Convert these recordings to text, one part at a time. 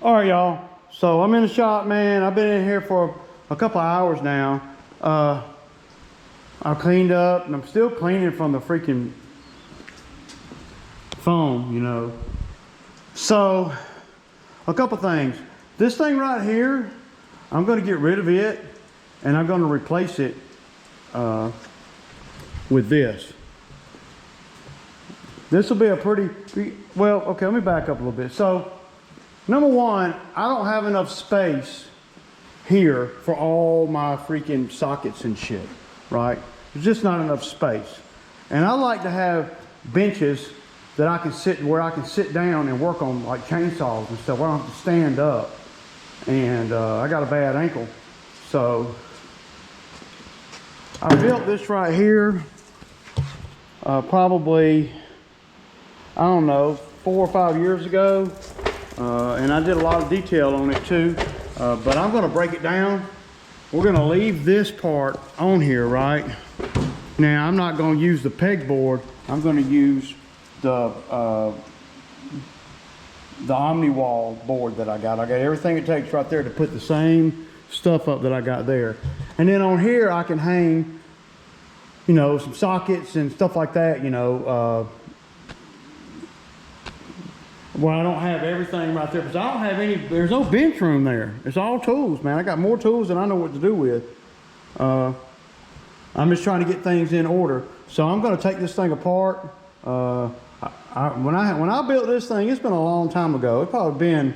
All right, y'all. So I'm in the shop, man. I've been in here for a couple hours now. I cleaned up, and I'm still cleaning from the freaking foam, you know. So, a couple things. This thing right here, I'm going to get rid of it, and I'm going to replace it with this. This will be a pretty, well, okay, let me back up a little bit. So, number one, I don't have enough space here for all my freaking sockets and shit, right? There's just not enough space. And I like to have benches that I can sit, where I can sit down and work on like chainsaws and stuff. I don't have to stand up. And I got a bad ankle. So I built this right here probably, I don't know, 4 or 5 years ago. And I did a lot of detail on it too. But I'm gonna break it down. We're gonna leave this part on here, right? Now I'm not gonna use the pegboard. I'm gonna use the Omni-Wall board that I got. I got everything it takes right there to put the same stuff up that I got there. And then on here I can hang, you know, some sockets and stuff like that, you know. Well, I don't have everything right there because I don't have any, there's no bench room there. It's all tools, man. I got more tools than I know what to do with. I'm just trying to get things in order. So I'm gonna take this thing apart. When I built this thing, it's been a long time ago. It's probably been,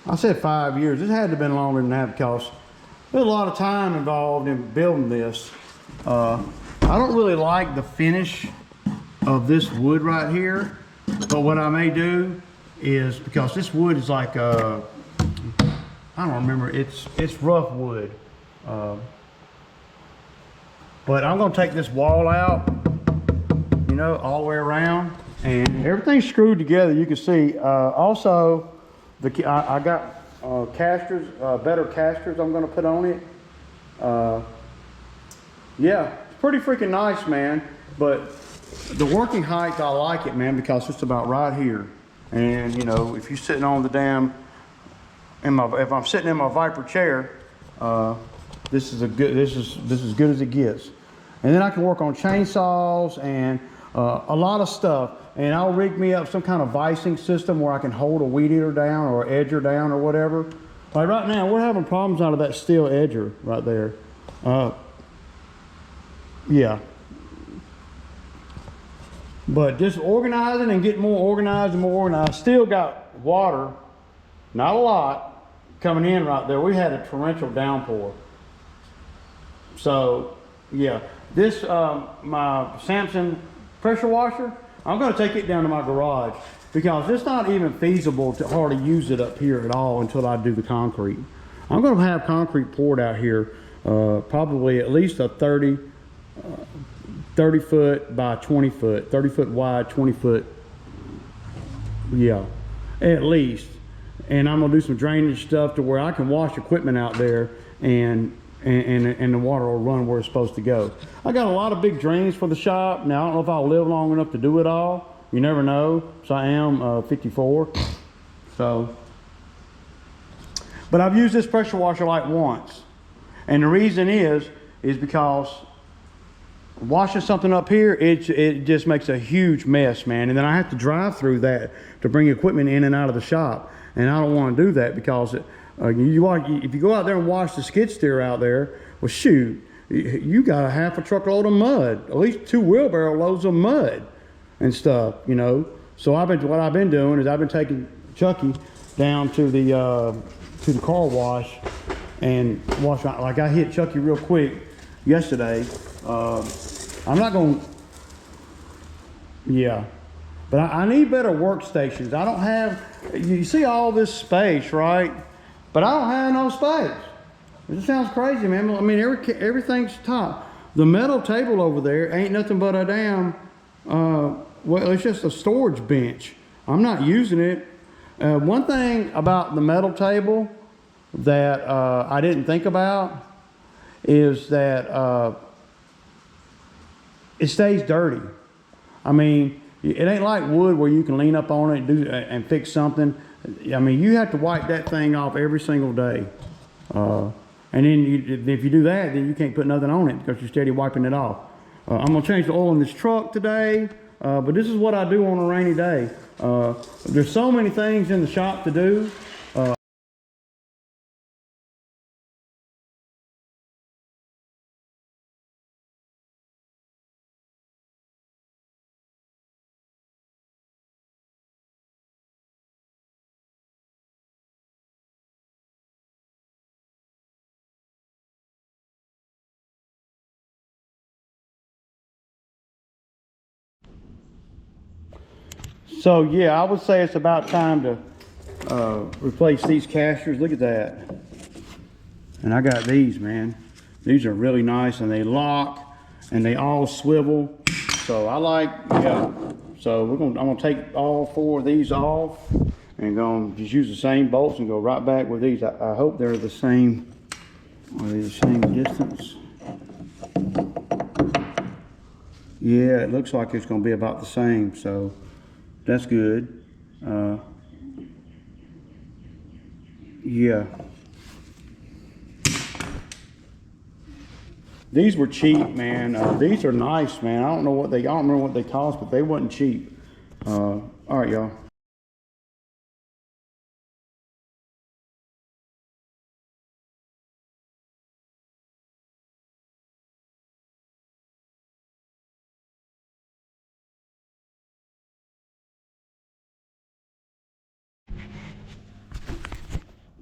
I said 5 years. It had to have been longer than that because there's a lot of time involved in building this. I don't really like the finish of this wood right here, but what I may do is, because this wood is like, I don't remember, it's rough wood. But I'm gonna take this wall out, you know, all the way around, and everything's screwed together. You can see. Also, I got casters, better casters. I'm going to put on it. Yeah, it's pretty freaking nice, man. But the working height, I like it, man, because it's about right here. And you know, if you're sitting on the damn, if I'm sitting in my Viper chair, this is as good as it gets. And then I can work on chainsaws and a lot of stuff. And I'll rig me up some kind of vicing system where I can hold a weed eater down or edger down or whatever. Like right now, we're having problems out of that steel edger right there. Yeah. But just organizing and getting more organized and more organized. Still got water, not a lot, coming in right there. We had a torrential downpour. So, yeah. This, my Samson pressure washer, I'm going to take it down to my garage because it's not even feasible to hardly use it up here at all until I do the concrete. I'm going to have concrete poured out here, probably at least a 30 foot by 20 foot, 30 foot wide, 20 foot, yeah, at least. And I'm going to do some drainage stuff to where I can wash equipment out there and the water will run where it's supposed to go. I got a lot of big drains for the shop. Now, I don't know if I'll live long enough to do it all. You never know. So I am 54. So, but I've used this pressure washer like once. And the reason is because washing something up here, it just makes a huge mess, man. And then I have to drive through that to bring equipment in and out of the shop. And I don't want to do that because if you go out there and wash the skid steer out there, well, shoot, you got a half a truckload of mud, at least 2 wheelbarrow loads of mud and stuff, you know. So what I've been doing is I've been taking Chucky down to the car wash and wash out. Like I hit Chucky real quick yesterday. I'm not going to, yeah. But I need better workstations. I don't have, you see all this space, right? But I don't have no space. It just sounds crazy, man. I mean, everything's top. The metal table over there ain't nothing but a damn, well, it's just a storage bench. I'm not using it. One thing about the metal table that I didn't think about is that it stays dirty. I mean, it ain't like wood where you can lean up on it and fix something. I mean, you have to wipe that thing off every single day. And then if you do that, then you can't put nothing on it because you're steady wiping it off. I'm gonna change the oil in this truck today, but this is what I do on a rainy day. There's so many things in the shop to do. So yeah, I would say it's about time to replace these casters. Look at that. And I got these, man. These are really nice, and they lock and they all swivel. So I like, yeah. So I'm gonna take all 4 of these off and gonna just use the same bolts and go right back with these. I hope they're the same. Are they the same distance? Yeah, it looks like it's gonna be about the same. So that's good. Yeah. These were cheap, man. These are nice, man. I don't remember what they cost, but they wasn't cheap. All right, y'all.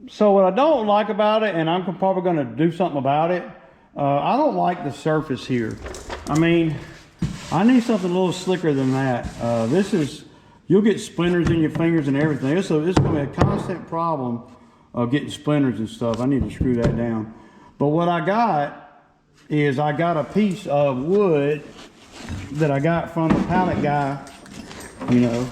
So what I don't like about it, and I'm probably going to do something about it, I don't like the surface here. I mean, I need something a little slicker than that. You'll get splinters in your fingers and everything. It's going to be a constant problem of getting splinters and stuff. I need to screw that down. But what I got is I got a piece of wood that I got from the pallet guy, you know.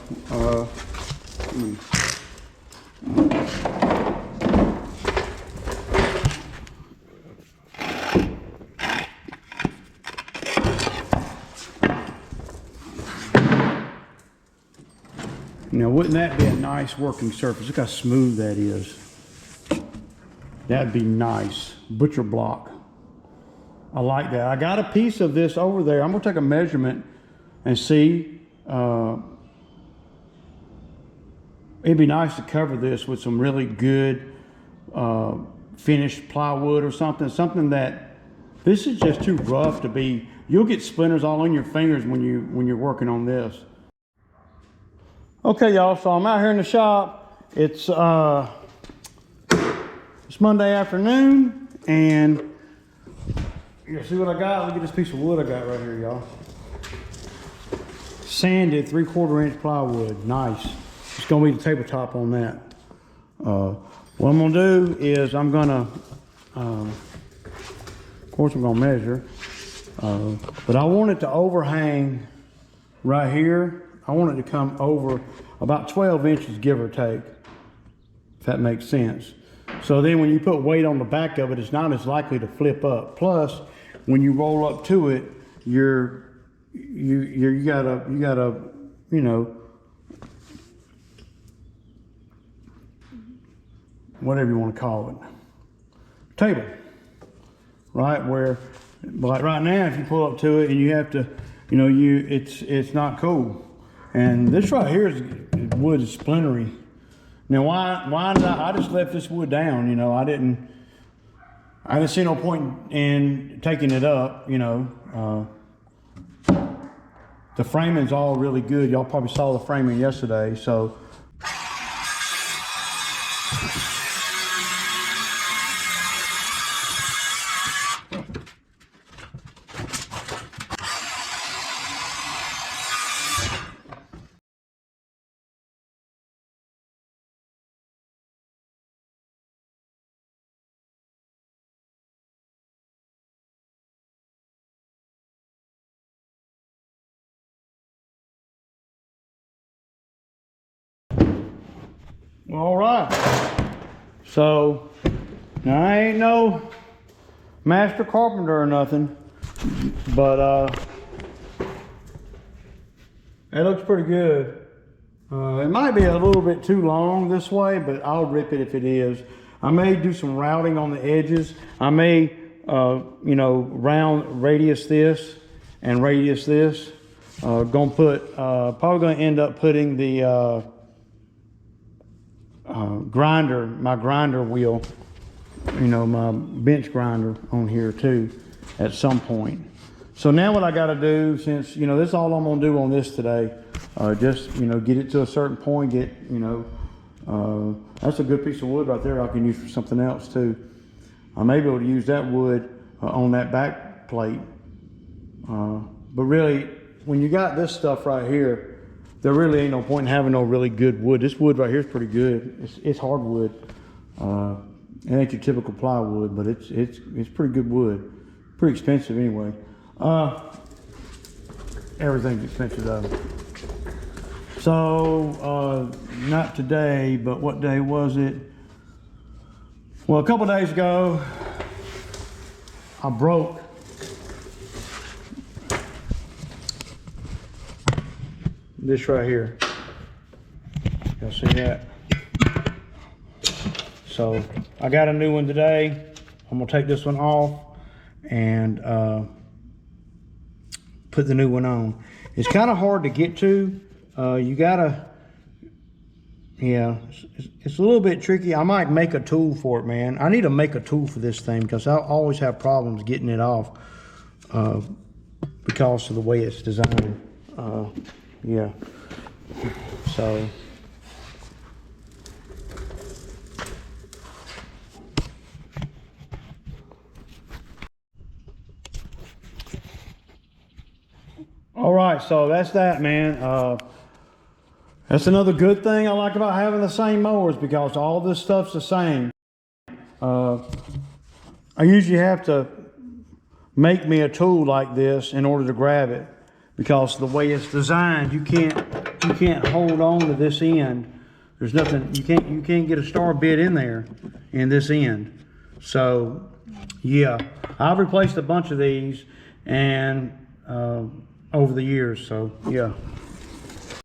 Now, wouldn't that be a nice working surface? Look how smooth that is. That'd be nice. Butcher block. I like that. I got a piece of this over there. I'm gonna take a measurement and see. It'd be nice to cover this with some really good finished plywood or something. Something that, this is just too rough to be. You'll get splinters all in your fingers when you're working on this. Okay, y'all, so I'm out here in the shop. It's Monday afternoon, and you see what I got? Look at this piece of wood I got right here, y'all. Sanded 3/4 inch plywood, nice. It's gonna be the tabletop on that. What I'm gonna do is I'm gonna, of course I'm gonna measure, but I want it to overhang right here. I want it to come over about 12 inches, give or take, if that makes sense. So then when you put weight on the back of it, it's not as likely to flip up. Plus, when you roll up to it, you gotta, you know, whatever you want to call it, table, right? Where, like right now, if you pull up to it and you have to, you know, it's not cool. And this right here is wood is splintery. Now why did I just left this wood down, you know? I didn't see no point in taking it up, you know. The framing's all really good. Y'all probably saw the framing yesterday, so. All right, so now I ain't no master carpenter or nothing, but it looks pretty good. It might be a little bit too long this way, but I'll rip it if it is. I may do some routing on the edges. I may, you know, round radius this and radius this. Gonna put, probably gonna end up putting the grinder, my grinder wheel, you know, my bench grinder on here too at some point. So now what I got to do, since, you know, this is all I'm going to do on this today, just, you know, get it to a certain point, get, you know, that's a good piece of wood right there I can use for something else too. I may be able to use that wood on that back plate. But really, when you got this stuff right here, there really ain't no point in having no really good wood. This wood right here is pretty good. It's hardwood. It ain't your typical plywood, but it's pretty good wood. Pretty expensive anyway. Everything's expensive though. So, not today, but what day was it? Well, a couple days ago, I broke this right here. Y'all see that? So, I got a new one today. I'm gonna take this one off and put the new one on. It's kind of hard to get to. You gotta, yeah, it's a little bit tricky. I might make a tool for it, man. I need to make a tool for this thing because I always have problems getting it off because of the way it's designed. Yeah, so. All right, so that's that, man. That's another good thing I like about having the same mowers, because all this stuff's the same. I usually have to make me a tool like this in order to grab it, because the way it's designed, you can't hold on to this end. There's nothing, you can't get a star bit in there in this end. So yeah, I've replaced a bunch of these and over the years, so yeah.